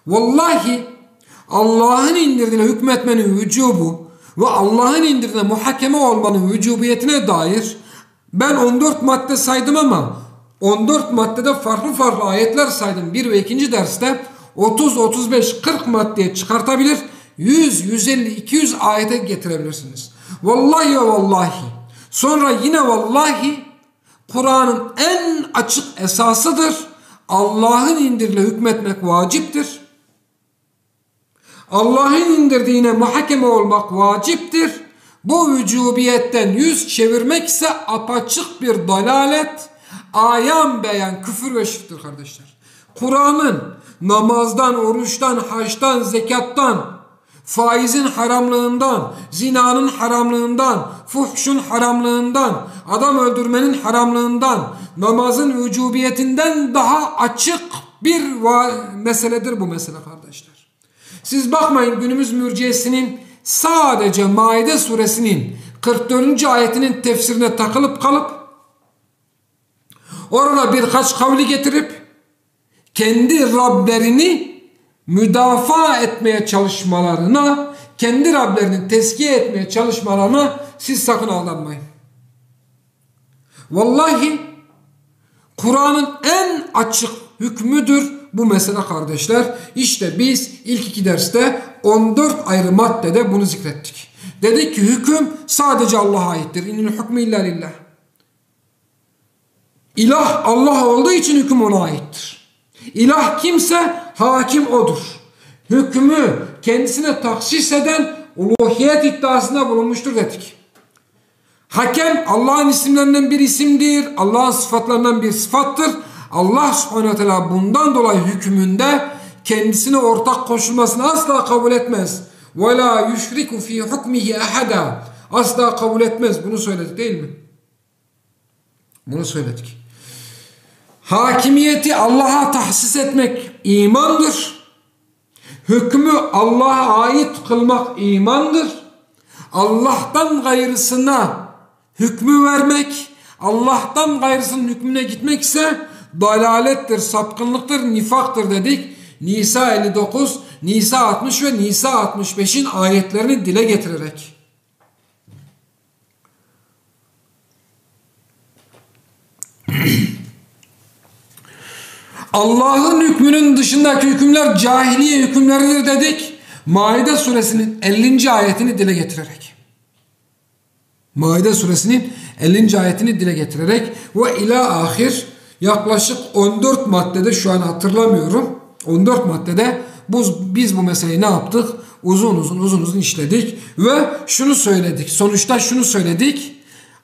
Vallahi Allah'ın indirdiğine hükmetmenin vücubu ve Allah'ın indirdiğine muhakeme olmanın vücubiyetine dair ben 14 madde saydım ama 14 maddede farklı farklı ayetler saydım. 1 ve 2. derste 30, 35, 40 maddeye çıkartabilir, 100, 150, 200 ayete getirebilirsiniz. Vallahi ve vallahi. Sonra yine vallahi Kur'an'ın en açık esasıdır. Allah'ın indirdiğine hükmetmek vaciptir. Allah'ın indirdiğine muhakeme olmak vaciptir. Bu vücubiyetten yüz çevirmek ise apaçık bir dalalet, ayan beyan küfür ve şirktir kardeşler. Kur'an'ın namazdan, oruçtan, haçtan, zekattan, faizin haramlığından, zinanın haramlığından, fuhşun haramlığından, adam öldürmenin haramlığından, namazın vücubiyetinden daha açık bir meseledir bu mesele kardeşler. Siz bakmayın günümüz mürciyesinin sadece Maide suresinin 44. ayetinin tefsirine takılıp kalıp orada birkaç kavli getirip kendi Rablerini müdafaa etmeye çalışmalarına, kendi Rablerini tezkiye etmeye çalışmalarına siz sakın aldanmayın. Vallahi Kur'an'ın en açık hükmüdür bu mesele kardeşler. İşte biz ilk 2 derste 14 ayrı maddede bunu zikrettik. Dedik ki hüküm sadece Allah'a aittir. İnnil hükmü illa lillah. İlah Allah olduğu için hüküm ona aittir. İlah kimse hakim odur. Hükmü kendisine tahsis eden uluhiyet iddiasında bulunmuştur dedik. Hakem Allah'ın isimlerinden bir isimdir. Allah'ın sıfatlarından bir sıfattır. Allah subhanahu teala bundan dolayı hükmünde kendisine ortak koşulmasını asla kabul etmez. وَلَا يُشْرِكُ ف۪ي حُكْمِهِ اَحَدًا. Asla kabul etmez. Bunu söyledik değil mi? Bunu söyledik. Hakimiyeti Allah'a tahsis etmek imandır. Hükmü Allah'a ait kılmak imandır. Allah'tan gayrısına hükmü vermek, Allah'tan gayrısının hükmüne gitmek ise dalalettir, sapkınlıktır, nifaktır dedik. Nisa 59, Nisa 60 ve Nisa 65'in ayetlerini dile getirerek. Allah'ın hükmünün dışındaki hükümler cahiliye hükümleridir dedik. Maide suresinin 50. ayetini dile getirerek. Maide suresinin 50. ayetini dile getirerek ve ila ahir yaklaşık 14 maddede, şu an hatırlamıyorum, 14 maddede biz bu meseleyi ne yaptık? Uzun işledik ve şunu söyledik. Sonuçta şunu söyledik.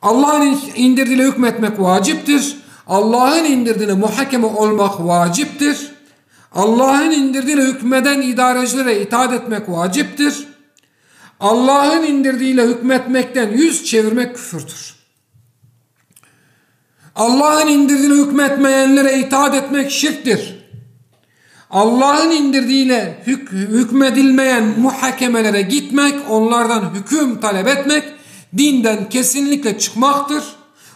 Allah'ın indirdiğiyle hükmetmek vaciptir. Allah'ın indirdiğine muhakeme olmak vaciptir. Allah'ın indirdiğiyle hükmeden idarecilere itaat etmek vaciptir. Allah'ın indirdiğiyle hükmetmekten yüz çevirmek küfürdür. Allah'ın indirdiğiyle hükmetmeyenlere itaat etmek şirktir. Allah'ın indirdiğiyle hükmedilmeyen muhakemelere gitmek, onlardan hüküm talep etmek dinden kesinlikle çıkmaktır.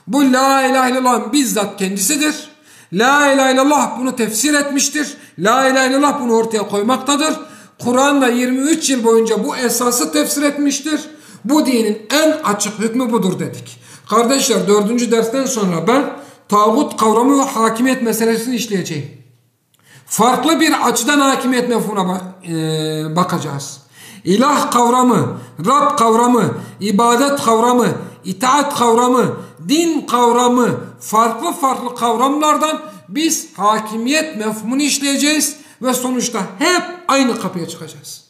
Bu la ilahe illallah bizzat kendisidir. La ilahe illallah bunu tefsir etmiştir. La ilahe illallah bunu ortaya koymaktadır. Kur'an'da 23 yıl boyunca bu esası tefsir etmiştir. Bu dinin en açık hükmü budur dedik. Kardeşler 4. dersten sonra ben tağut kavramı ve hakimiyet meselesini işleyeceğim. Farklı bir açıdan hakimiyet mefhumuna bakacağız. İlah kavramı, Rab kavramı, ibadet kavramı, itaat kavramı, din kavramı, farklı kavramlardan biz hakimiyet mefhumunu işleyeceğiz ve sonuçta hep aynı kapıya çıkacağız.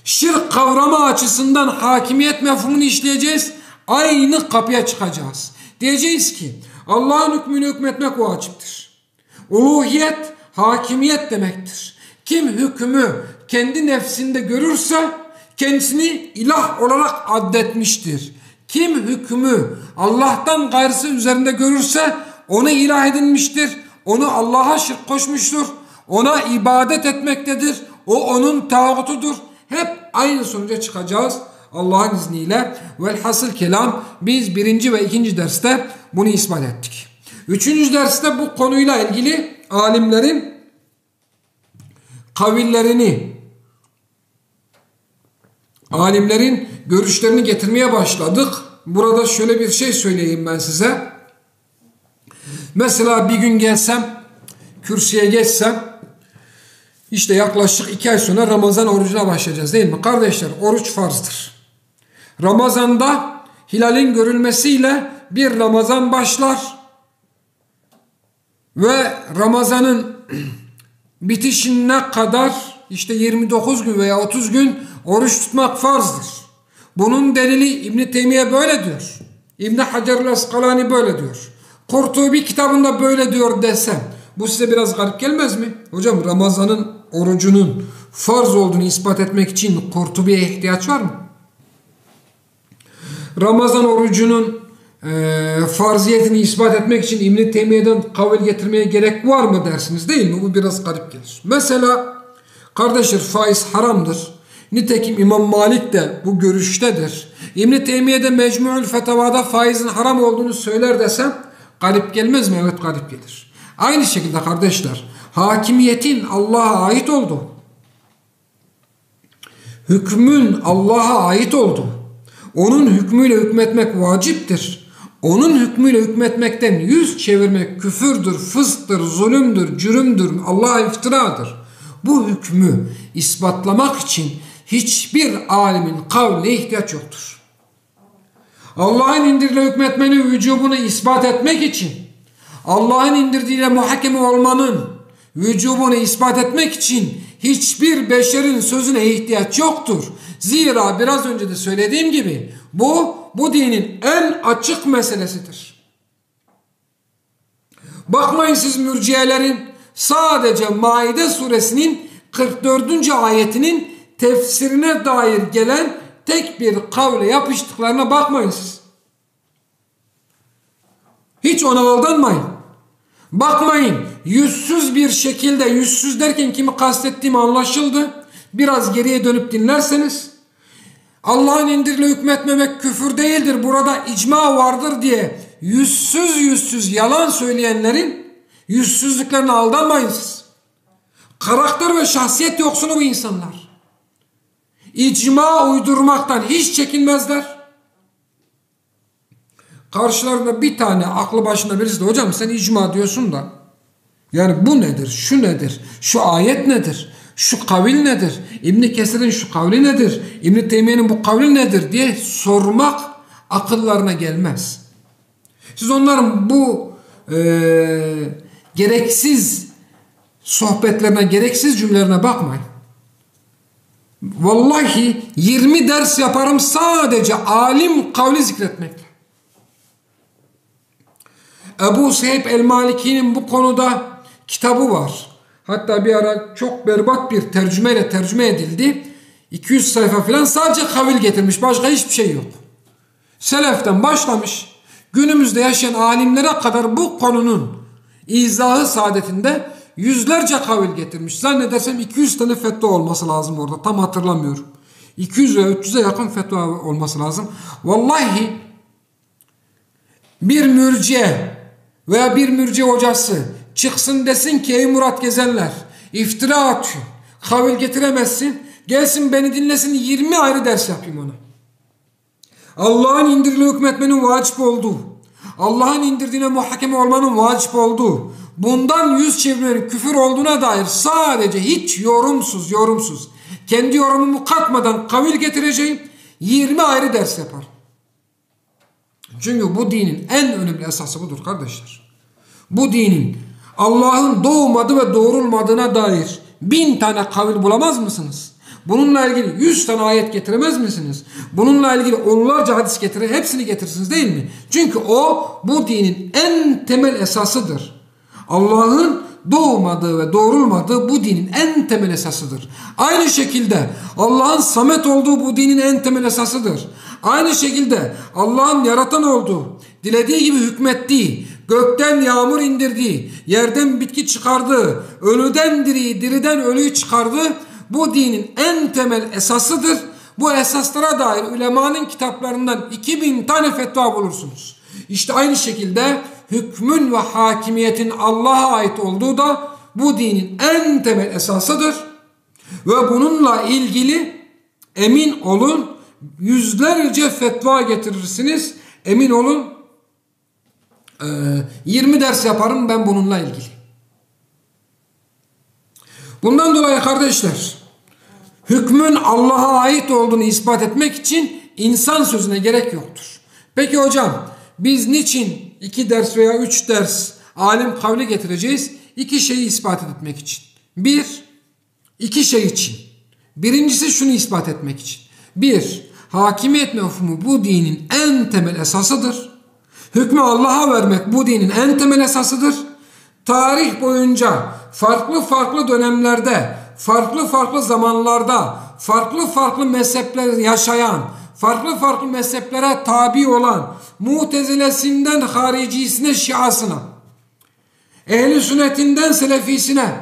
Şirk kavramı açısından hakimiyet mefhumunu işleyeceğiz, aynı kapıya çıkacağız. Diyeceğiz ki Allah'ın hükmünü hükmetmek vaciptir. Uluhiyet, hakimiyet demektir. Kim hükmü kendi nefsinde görürse kendisini ilah olarak addetmiştir. Kim hükmü Allah'tan gayrısı üzerinde görürse onu ilah edinmiştir. Onu Allah'a şirk koşmuştur. Ona ibadet etmektedir. O onun tağutudur. Hep aynı sonuca çıkacağız Allah'ın izniyle. Velhasıl kelam biz 1. ve 2. derste bunu ispat ettik. 3. derste bu konuyla ilgili alimlerin kavillerini, alimlerin görüşlerini getirmeye başladık. Burada şöyle bir şey söyleyeyim ben size. Mesela bir gün gelsem, kürsüye geçsem, işte yaklaşık 2 ay sonra Ramazan orucuna başlayacağız değil mi? Kardeşler, oruç farzdır. Ramazanda hilalin görülmesiyle bir Ramazan başlar ve Ramazan'ın bitişine kadar işte 29 gün veya 30 gün oruç tutmak farzdır. Bunun delili İbn Teymiye böyle diyor. İbn Hacer el-Askalani böyle diyor. Kurtubi kitabında böyle diyor desem bu size biraz garip gelmez mi? Hocam Ramazan'ın orucunun farz olduğunu ispat etmek için Kurtubi'ye ihtiyaç var mı? Ramazan orucunun farziyetini ispat etmek için İbn Teymiye'den kavil getirmeye gerek var mı dersiniz değil mi? Bu biraz garip gelir. Mesela kardeşler faiz haramdır. Nitekim İmam Malik de bu görüştedir. İbn Teymiye de Mecmu'ül Fetavada faizin haram olduğunu söyler desem garip gelmez mi? Evet garip gelir. Aynı şekilde kardeşler hakimiyetin Allah'a ait olduğu, hükmün Allah'a ait olduğu, onun hükmüyle hükmetmek vaciptir. Onun hükmüyle hükmetmekten yüz çevirmek küfürdür, fısktır, zulümdür, cürümdür, Allah'a iftiradır. Bu hükmü ispatlamak için hiçbir alimin kavline ihtiyaç yoktur. Allah'ın indirdiğiyle hükmetmenin vücubunu ispat etmek için, Allah'ın indirdiğiyle muhakeme olmanın vücubunu ispat etmek için hiçbir beşerin sözüne ihtiyaç yoktur. Zira biraz önce de söylediğim gibi bu dinin en açık meselesidir. Bakmayın siz mürciyelerin sadece Maide suresinin 44. ayetinin tefsirine dair gelen tek bir kavle yapıştıklarına bakmayın siz. Hiç ona aldanmayın. Bakmayın yüzsüz bir şekilde, yüzsüz derken kimi kastettiğim anlaşıldı. Biraz geriye dönüp dinlerseniz Allah'ın indirdiğiyle hükmetmemek küfür değildir, burada icma vardır diye yüzsüz yalan söyleyenlerin yüzsüzlüklerine aldanmayın siz. Karakter ve şahsiyet yoksunu bu insanlar. İcma uydurmaktan hiç çekinmezler. Karşılarında bir tane aklı başında birisi de hocam sen icma diyorsun da yani bu nedir, şu nedir, şu ayet nedir, şu kavil nedir, İbn Kesir'in şu kavli nedir, İbn Teymiye'nin bu kavli nedir diye sormak akıllarına gelmez. Siz onların bu gereksiz sohbetlerine, gereksiz cümlelerine bakmayın. Vallahi 20 ders yaparım sadece alim kavli zikretmekle. Ebu Sehib el-Maliki'nin bu konuda kitabı var. Hatta bir ara çok berbat bir tercümeyle tercüme edildi. 200 sayfa falan sadece kavil getirmiş. Başka hiçbir şey yok. Seleften başlamış. Günümüzde yaşayan alimlere kadar bu konunun izahı saadetinde yüzlerce kavil getirmiş. Zannedersem 200 tane fetva olması lazım orada. Tam hatırlamıyorum. 200 ve 300'e yakın fetva olması lazım. Vallahi bir mürciye veya bir mürciye hocası çıksın desin ki ey Murat Gezenler iftira atıyor. Kavil getiremezsin. Gelsin beni dinlesin 20 ayrı ders yapayım ona. Allah'ın indirdiğine hükmetmenin vacip olduğu, Allah'ın indirdiğine muhakeme olmanın vacip olduğu, bundan yüz çevirmenin küfür olduğuna dair sadece hiç yorumsuz, kendi yorumumu katmadan kavil getireceğim 20 ayrı ders yapar. Çünkü bu dinin en önemli esası budur kardeşler. Bu dinin Allah'ın doğmadığı ve doğrulmadığına dair 1000 tane kavil bulamaz mısınız? Bununla ilgili 100 tane ayet getiremez misiniz? Bununla ilgili onlarca hadis getirir, hepsini getirirsiniz değil mi? Çünkü o bu dinin en temel esasıdır. Allah'ın doğmadığı ve doğrulmadığı bu dinin en temel esasıdır. Aynı şekilde Allah'ın samet olduğu bu dinin en temel esasıdır. Aynı şekilde Allah'ın yaratan olduğu, dilediği gibi hükmettiği, gökten yağmur indirdiği, yerden bitki çıkardığı, ölüden diriyi, diriden ölüyü çıkardığı bu dinin en temel esasıdır. Bu esaslara dair ulemanın kitaplarından 2000 tane fetva bulursunuz. İşte aynı şekilde hükmün ve hakimiyetin Allah'a ait olduğu da bu dinin en temel esasıdır. Ve bununla ilgili emin olun yüzlerce fetva getirirsiniz. Emin olun 20 ders yaparım ben bununla ilgili. Bundan dolayı kardeşler, hükmün Allah'a ait olduğunu ispat etmek için insan sözüne gerek yoktur. Peki hocam biz niçin 2 ders veya 3 ders alim kavli getireceğiz? 2 şeyi ispat etmek için. 2 şey için. Birincisi şunu ispat etmek için. 1. Hakimiyet mefhumu bu dinin en temel esasıdır. Hükmü Allah'a vermek bu dinin en temel esasıdır. Tarih boyunca farklı dönemlerde, farklı zamanlarda, farklı mezhepler yaşayan, farklı mezheplere tabi olan, Mu'tezilesinden haricisine, Şiasına, Ehl-i Sünnetinden Selefisine,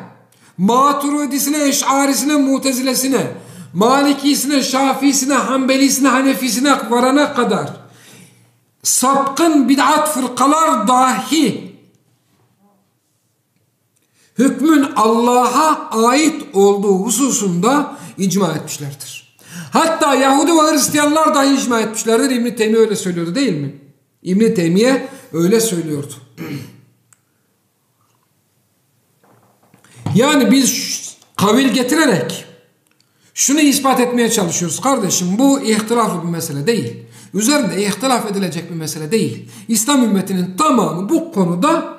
Maturidisine, Eş'arisine, Mu'tezilesine, Malikisine, Şafisine, Hanbelisine, Hanefisine varana kadar sapkın bid'at fırkalar dahi hükmün Allah'a ait olduğu hususunda icma etmişlerdir. Hatta Yahudi ve Hristiyanlar dahi icma etmişlerdir. İbn-i Teymiye öyle söylüyordu değil mi? İbn-i Teymiye öyle söylüyordu. Yani biz kavil getirerek şunu ispat etmeye çalışıyoruz. Kardeşim bu ihtilaflı bir mesele değil. Üzerinde ihtilaf edilecek bir mesele değil. İslam ümmetinin tamamı bu konuda,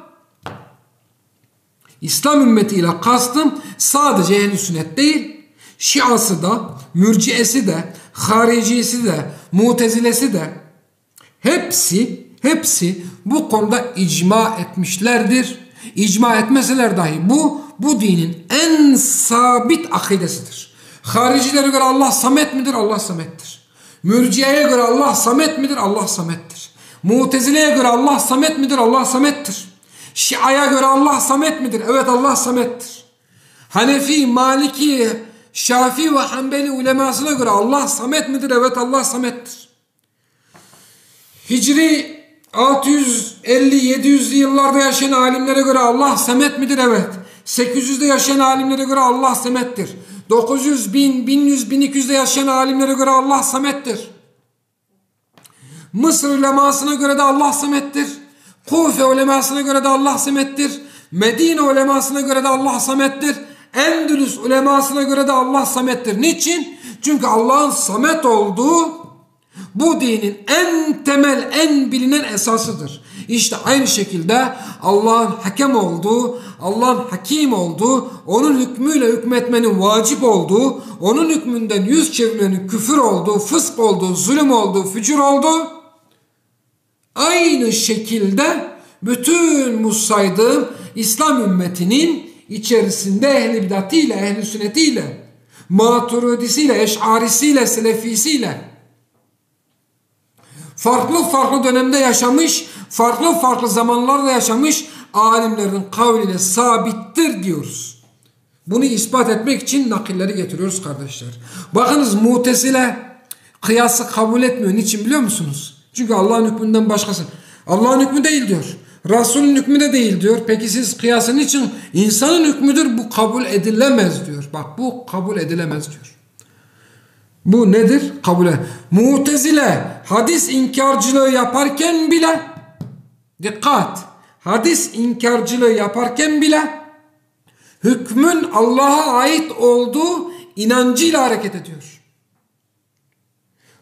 İslam ümmetiyle kastım sadece Ehl-i Sünnet değil, Şiası da, Mürciesi de, Haricisi de, Mu'tezilesi de hepsi bu konuda icma etmişlerdir. İcma etmeseler dahi bu dinin en sabit akidesidir. Haricilere göre Allah samet midir? Allah samettir. Mürciye'ye göre Allah samet midir? Allah samettir. Mu'tezile'ye göre Allah samet midir? Allah samettir. Şia'ya göre Allah samet midir? Evet Allah samettir. Hanefi, Maliki, Şafii ve Hanbeli ulemasına göre Allah samet midir? Evet Allah samettir. Hicri 650-700'lü yıllarda yaşayan alimlere göre Allah samet midir? Evet. 800'de yaşayan alimlere göre Allah samettir. 900, 1000, 1100, 1200'de yaşayan alimlere göre Allah samettir. Mısır ulemasına göre de Allah samettir. Kufe ulemasına göre de Allah samettir. Medine ulemasına göre de Allah samettir. Endülüs ulemasına göre de Allah samettir. Niçin? Çünkü Allah'ın samet olduğu bu dinin en temel, en bilinen esasıdır. İşte aynı şekilde Allah'ın hakem olduğu, Allah'ın hakim olduğu, onun hükmüyle hükmetmenin vacip olduğu, onun hükmünden yüz çevirmenin küfür olduğu, fısk olduğu, zulüm olduğu, fücur olduğu, aynı şekilde bütün bu saydığım İslam ümmetinin içerisinde ehli bidatiyle, ehli sünnetiyle, maturidisiyle, eş'arisiyle, selefisiyle farklı dönemde yaşamış, farklı zamanlarda yaşamış alimlerin kavliyle sabittir diyoruz. Bunu ispat etmek için nakilleri getiriyoruz kardeşler. Bakınız Mu'tezile kıyası kabul etmiyor. Niçin biliyor musunuz? Çünkü Allah'ın hükmünden başkası. Allah'ın hükmü değil diyor. Resulün hükmü de değil diyor. Peki siz kıyasın için insanın hükmüdür, bu kabul edilemez diyor. Bak bu kabul edilemez diyor. Bu nedir? Kabule. Mu'tezile hadis inkarcılığı yaparken bile, dikkat, hadis inkarcılığı yaparken bile hükmün Allah'a ait olduğu inancıyla hareket ediyor.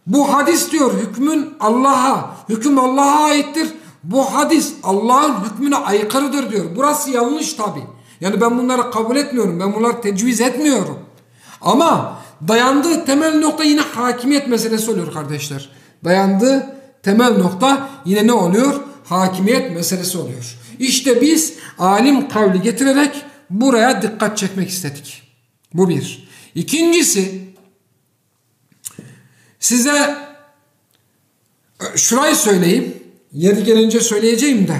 Bu hadis diyor hüküm Allah'a aittir. Bu hadis Allah'ın hükmüne aykırıdır diyor. Burası yanlış tabi. Yani ben bunları kabul etmiyorum. Ben bunları tecviz etmiyorum. Ama dayandığı temel nokta yine hakimiyet meselesi oluyor kardeşler. Dayandığı temel nokta yine ne oluyor? Hakimiyet meselesi oluyor. İşte biz alim kavli getirerek buraya dikkat çekmek istedik. Bu bir. İkincisi, size şurayı söyleyeyim. Yeri gelince söyleyeceğim de.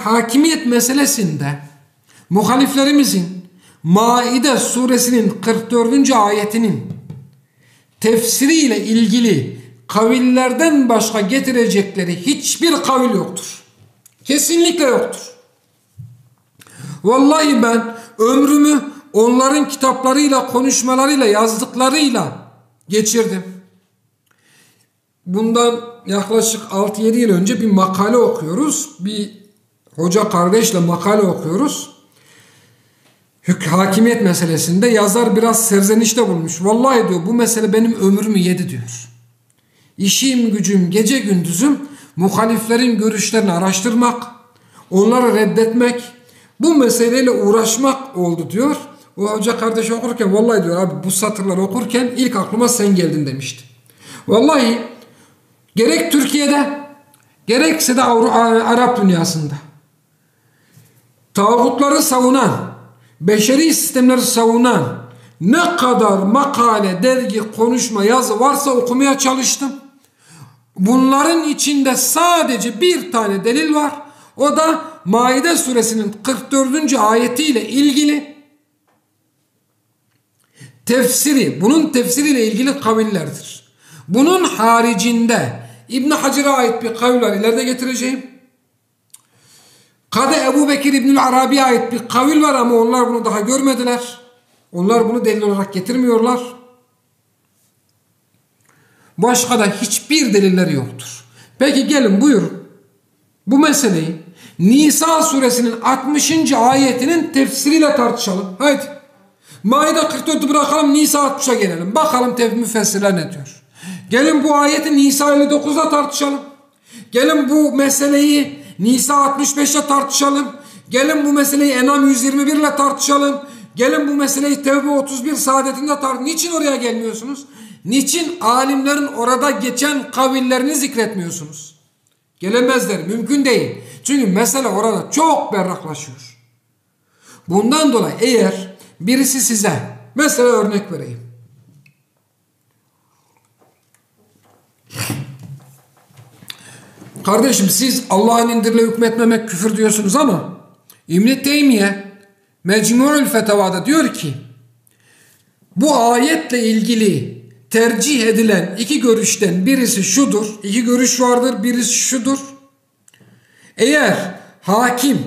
Hakimiyet meselesinde muhaliflerimizin Maide suresinin 44. ayetinin tefsiriyle ilgili kavillerden başka getirecekleri hiçbir kavil yoktur. Kesinlikle yoktur. Vallahi ben ömrümü onların kitaplarıyla, konuşmalarıyla, yazdıklarıyla geçirdim. Bundan yaklaşık 6-7 yıl önce bir makale okuyoruz. Bir hoca kardeşle makale okuyoruz. Hakimiyet meselesinde yazar biraz serzenişte bulmuş. Vallahi diyor bu mesele benim ömrümü yedi diyor. İşim gücüm gece gündüzüm muhaliflerin görüşlerini araştırmak, onları reddetmek, bu meseleyle uğraşmak oldu diyor. O hoca kardeş okurken vallahi diyor abi bu satırları okurken ilk aklıma sen geldin demişti. Vallahi gerek Türkiye'de gerekse de Arap dünyasında tağutları savunan, beşeri sistemleri savunan ne kadar makale, dergi, konuşma, yazı varsa okumaya çalıştım. Bunların içinde sadece bir tane delil var. O da Maide suresinin 44. ayetiyle ilgili tefsiri, bunun tefsiriyle ilgili kavillerdir. Bunun haricinde İbn Hacer'e ait bir kavil var, ileride getireceğim. Kadı Ebu Bekir İbnül Arabi'ye ait bir kavil var ama onlar bunu daha görmediler. Onlar bunu delil olarak getirmiyorlar. Başka da hiçbir delilleri yoktur. Peki gelin buyurun. Bu meseleyi Nisa suresinin 60. ayetinin tefsiriyle tartışalım. Haydi. Maide 44'ü bırakalım, Nisa 60'a gelelim. Bakalım müfessirler ne diyor. Gelin bu ayeti Nisa 59'da tartışalım. Gelin bu meseleyi Nisa 65'te tartışalım. Gelin bu meseleyi Enam 121 ile tartışalım. Gelin bu meseleyi Tevbe 31 saadetinde tartışalım. Niçin oraya gelmiyorsunuz? Niçin alimlerin orada geçen kavillerini zikretmiyorsunuz? Gelemezler. Mümkün değil. Çünkü mesele orada çok berraklaşıyor. Bundan dolayı eğer birisi size mesela örnek vereyim. Kardeşim siz Allah'ın indirle hükmetmemek küfür diyorsunuz ama İbn-i Teymiye Mecmu'ül Fetavada diyor ki bu ayetle ilgili tercih edilen iki görüşten birisi şudur. İki görüş vardır. Birisi şudur. Eğer hakim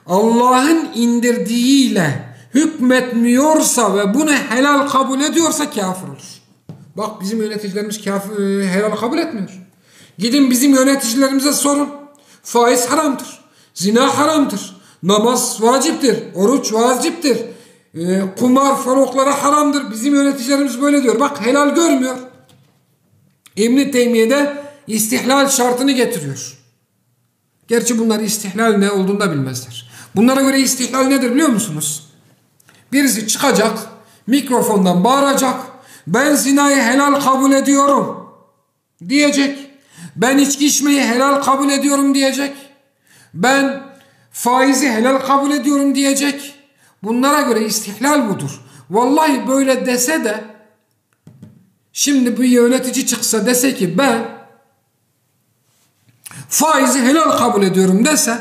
Allah'ın indirdiğiyle hükmetmiyorsa ve bunu helal kabul ediyorsa kafir olur. Bak bizim yöneticilerimiz helal kabul etmiyor. Gidin bizim yöneticilerimize sorun. Faiz haramdır. Zina haramdır. Namaz vaciptir. Oruç vaciptir. Kumar faloklara haramdır. Bizim yöneticilerimiz böyle diyor. Bak helal görmüyor. İbn-i Teymiye de istihlal şartını getiriyor. Gerçi bunlar istihlal ne olduğunu da bilmezler. Bunlara göre istihlal nedir biliyor musunuz? Birisi çıkacak, mikrofondan bağıracak. Ben zinayı helal kabul ediyorum diyecek. Ben içki içmeyi helal kabul ediyorum diyecek. Ben faizi helal kabul ediyorum diyecek. Bunlara göre istihlal budur. Vallahi böyle dese de şimdi bir yönetici çıksa dese ki ben faizi helal kabul ediyorum dese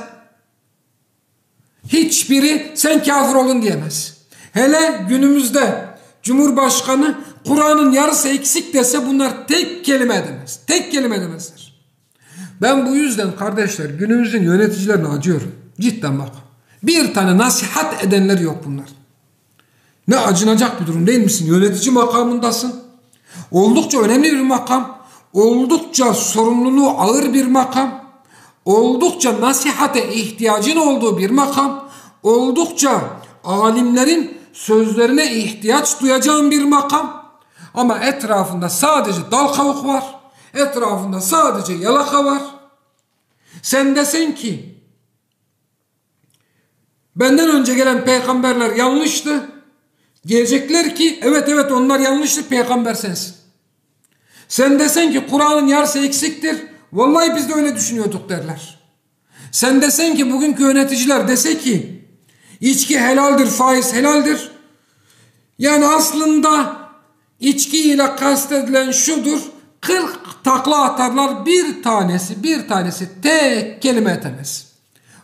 hiçbiri sen kafir olun diyemez. Hele günümüzde Cumhurbaşkanı Kur'an'ın yarısı eksik dese bunlar tek kelime edemez. Tek kelime edemezler. Ben bu yüzden kardeşler günümüzün yöneticilerine acıyorum. Cidden bak. Bir tane nasihat edenler yok bunlar. Ne acınacak bir durum değil misin? Yönetici makamındasın. Oldukça önemli bir makam. Oldukça sorumluluğu ağır bir makam. Oldukça nasihate ihtiyacın olduğu bir makam. Oldukça alimlerin sözlerine ihtiyaç duyacağın bir makam. Ama etrafında sadece dal kavuk var. Etrafında sadece yalaka var. Sen desen ki benden önce gelen peygamberler yanlıştı. Diyecekler ki evet onlar yanlıştı, peygamber sensin. Sen desen ki Kur'an'ın yarısı eksiktir. Vallahi biz de öyle düşünüyorduk derler. Sen desen ki bugünkü yöneticiler dese ki içki helaldir, faiz helaldir. Yani aslında içki ile kastedilen şudur. 40 takla atarlar, bir tanesi tek kelime etemez.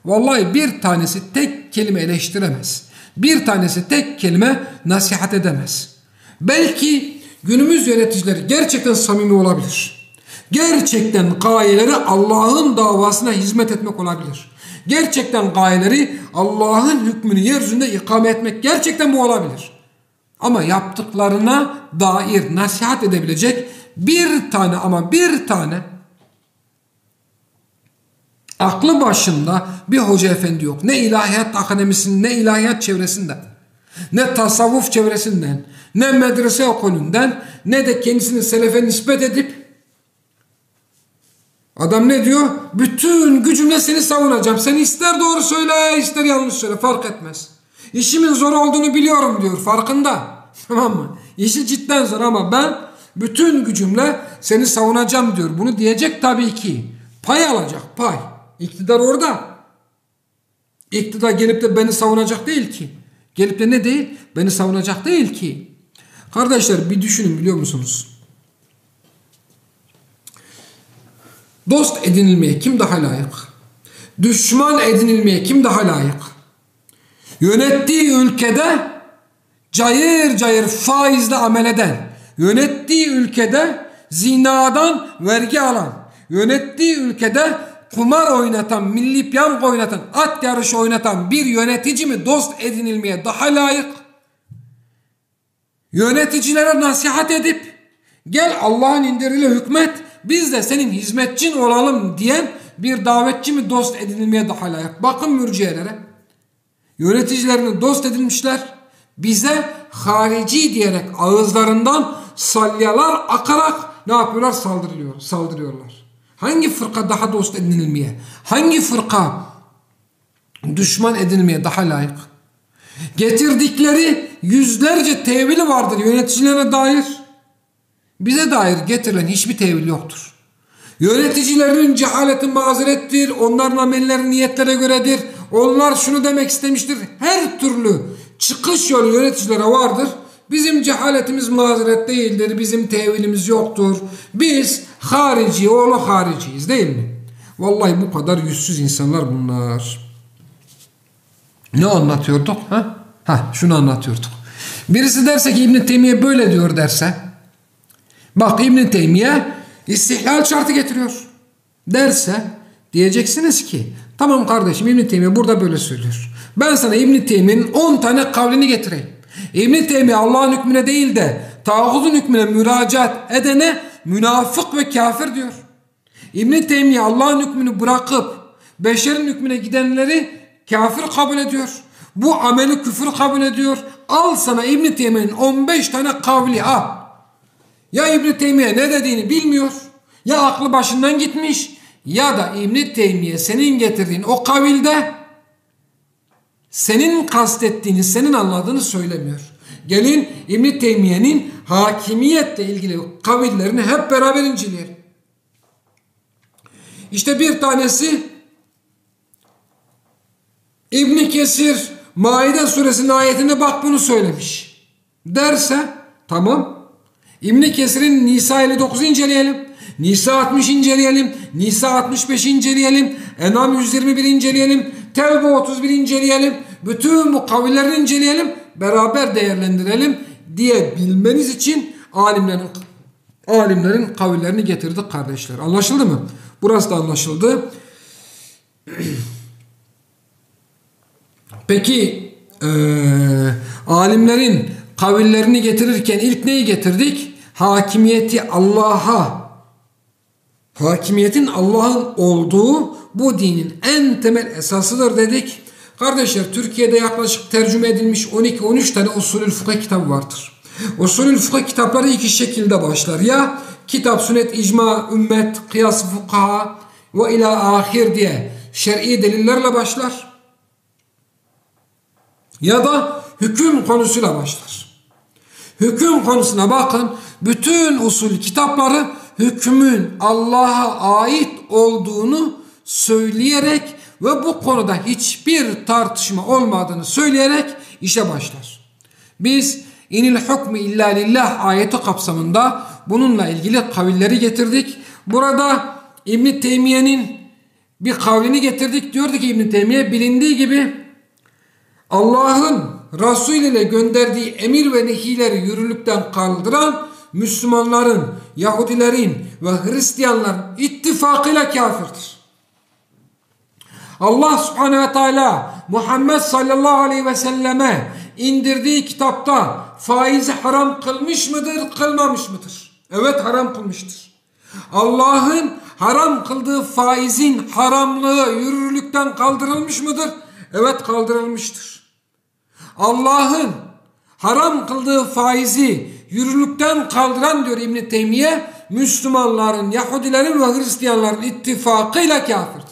Vallahi bir tanesi tek kelime eleştiremez. Bir tanesi tek kelime nasihat edemez. Belki günümüz yöneticileri gerçekten samimi olabilir. Gerçekten gayeleri Allah'ın davasına hizmet etmek olabilir. Gerçekten gayeleri Allah'ın hükmünü yeryüzünde ikame etmek, gerçekten bu olabilir. Ama yaptıklarına dair nasihat edebilecek bir tane aklı başında bir hoca efendi yok. Ne ilahiyat akademisinde, ne ilahiyat çevresinde, ne tasavvuf çevresinden, ne medrese okulundan, ne de kendisini selefe nispet edip adam ne diyor? Bütün gücümle seni savunacağım. Sen ister doğru söyle, ister yanlış söyle, fark etmez. İşimin zor olduğunu biliyorum diyor, farkında. Tamam mı? İşi cidden zor ama ben bütün gücümle seni savunacağım diyor. Bunu diyecek tabii ki. Pay alacak, pay. İktidar orada. İktidar gelip de beni savunacak değil ki. Gelip de ne değil? Beni savunacak değil ki. Kardeşler bir düşünün, biliyor musunuz? Dost edinilmeye kim daha layık? Düşman edinilmeye kim daha layık? Yönettiği ülkede cayır cayır faizle amel eden, yönettiği ülkede zinadan vergi alan, yönettiği ülkede kumar oynatan, milli piyango oynatan, at yarışı oynatan bir yönetici mi dost edinilmeye daha layık? Yöneticilere nasihat edip gel Allah'ın indiriyle hükmet, biz de senin hizmetçin olalım diyen bir davetçi mi dost edinilmeye daha layık? Bakın mürciyelere. Yöneticilerini dost edinmişler. Bize harici diyerek ağızlarından salyalar akarak ne yapıyorlar? Saldırıyorlar. Hangi fırka daha dost edinilmeye? Hangi fırka düşman edinilmeye daha layık? Getirdikleri yüzlerce tevili vardır yöneticilerine dair. Bize dair getirilen hiçbir tevil yoktur. Yöneticilerin cehaleti mazerettir. Onların amelleri niyetlere göredir. Onlar şunu demek istemiştir. Her türlü çıkış yolu yöneticilere vardır. Bizim cehaletimiz mazeret değildir. Bizim tevilimiz yoktur. Biz harici oğlu hariciyiz, değil mi? Vallahi bu kadar yüzsüz insanlar bunlar. Ne anlatıyorduk? Şunu anlatıyorduk. Birisi derse ki İbn Teymiye böyle diyor derse, bak İbn Teymiye istihlal şartı getiriyor derse, diyeceksiniz ki tamam kardeşim, İbn Teymiye burada böyle söylüyor. Ben sana İbn Teymiye'nin 10 tane kavlini getireyim. İbn Teymiye Allah'ın hükmüne değil de tağutun hükmüne müracaat edene münafık ve kafir diyor. İbn Teymiye Allah'ın hükmünü bırakıp beşerin hükmüne gidenleri kafir kabul ediyor. Bu ameli küfür kabul ediyor. Al sana İbn Teymiye'nin 15 tane kavli al. Ya İbn Teymiye ne dediğini bilmiyor, ya aklı başından gitmiş, ya da İbn Teymiye senin getirdiğin o kavilde senin kastettiğini, senin anladığını söylemiyor. Gelin İbn Teymiye'nin hakimiyetle ilgili kavillerini hep beraber inceleyelim. İşte bir tanesi İbn Kesir Maide suresinin ayetinde bak bunu söylemiş derse tamam. İbn Kesir'in Nisa 59 inceleyelim. Nisa 60 inceleyelim. Nisa 65 inceleyelim. En'am 121 inceleyelim. Tevbe 31 inceleyelim. Bütün bu kavillerini inceleyelim. Beraber değerlendirelim diye bilmeniz için alimlerin kavillerini getirdik kardeşler. Anlaşıldı mı? Burası da anlaşıldı. Peki alimlerin kavillerini getirirken ilk neyi getirdik? Hakimiyetin Allah'ın olduğu bu dinin en temel esasıdır dedik. Kardeşler, Türkiye'de yaklaşık tercüme edilmiş 12-13 tane usulül fıkıh kitabı vardır. Usulül fıkıh kitapları iki şekilde başlar. Ya kitap, sünnet, icma, ümmet, kıyas, fukaha ve ila ahir diye şer'i delillerle başlar. Ya da hüküm konusuyla başlar. Hüküm konusuna bakın. Bütün usul kitapları hükmün Allah'a ait olduğunu söyleyerek ve bu konuda hiçbir tartışma olmadığını söyleyerek işe başlar. Biz inil hukmu illa lillah ayeti kapsamında bununla ilgili kavilleri getirdik. Burada İbn Teymiye'nin bir kavlini getirdik. Diyordu ki İbn Teymiye, bilindiği gibi Allah'ın Resul ile gönderdiği emir ve nehileri yürürlükten kaldıran Müslümanların, Yahudilerin ve Hristiyanların ittifakıyla kafirdir. Allah subhanehu ve teala Muhammed sallallahu aleyhi ve selleme indirdiği kitapta faizi haram kılmış mıdır, kılmamış mıdır? Evet, haram kılmıştır. Allah'ın haram kıldığı faizin haramlığı yürürlükten kaldırılmış mıdır? Evet, kaldırılmıştır. Allah'ın haram kıldığı faizi yürürlükten kaldıran, diyor İbn-i Teymiye, Müslümanların, Yahudilerin ve Hristiyanların ittifakıyla kafirdir.